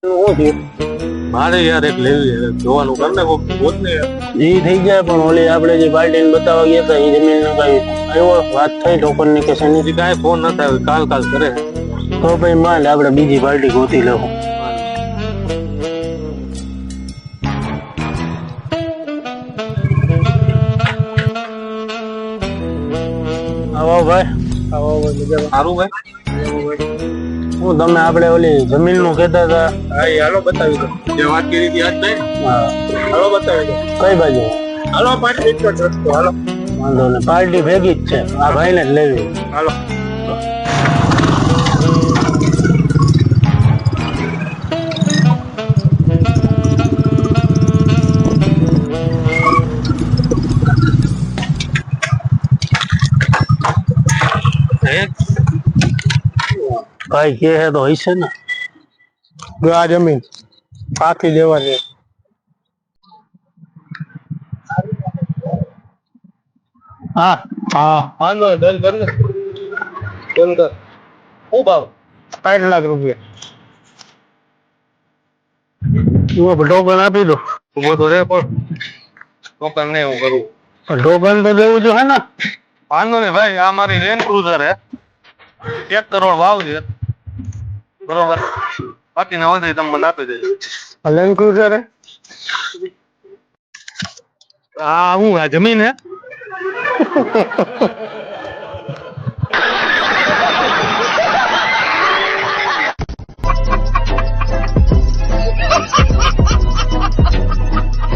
શું થયું? મારે યાર એક લેવી છે જોવાનું કર ને કોક ગોત ને યાર. એ થઈ જાય પણ ઓલી આપણે જે પાર્ટીને બતાવવા ગયા હતા એ જમીનનો કઈ આવ્યો વાત થઈ ટોકનિકેશનની? હજી કાંઈ ફોન નથી આવ્યો, કાલ કરે. તો ભાઈ માંડ આપણે બીજી પાર્ટી ગોતી લેવું. આવો ભાઈ, આવો મજામાં. સારું ભાઈ. હું તમે આપણે ઓલી જમીનનું કહેતા હતા? હા એ હાલો બતાવી દો જે વાત કરી હતી આજ ભાઈ. હા, હાલો બતાવી દો. કઈ બાજુ? હાલો પાર્ટી એક જ રસ્તો હાલો. વાંધો ને, પાર્ટી ભેગી જ છે, આ ભાઈને જ લેવી. હાલો. ભાઈ કે હે તો હશે ને. આ જમીન પાકી દેવાની. હા હા, વાંધો ડન કર ને. ડન કર. શું ભાવ? 60 લાખ રૂપિયા. ટોકન આપી દો. ઉભો તો રે પણ ટોકન ને એવું કરું. ટોકન તો દેવું જો હે ને. વાંધો ને ભાઈ, આ મારી રેન્જ ક્રુઝર હે, 1 કરોડ ભાવ છે બરોબર. બાકી ના વધે તમે મને આપી દેજો. લેન્ડ ક્રુઝર હે? હા હું આ જમીન હે.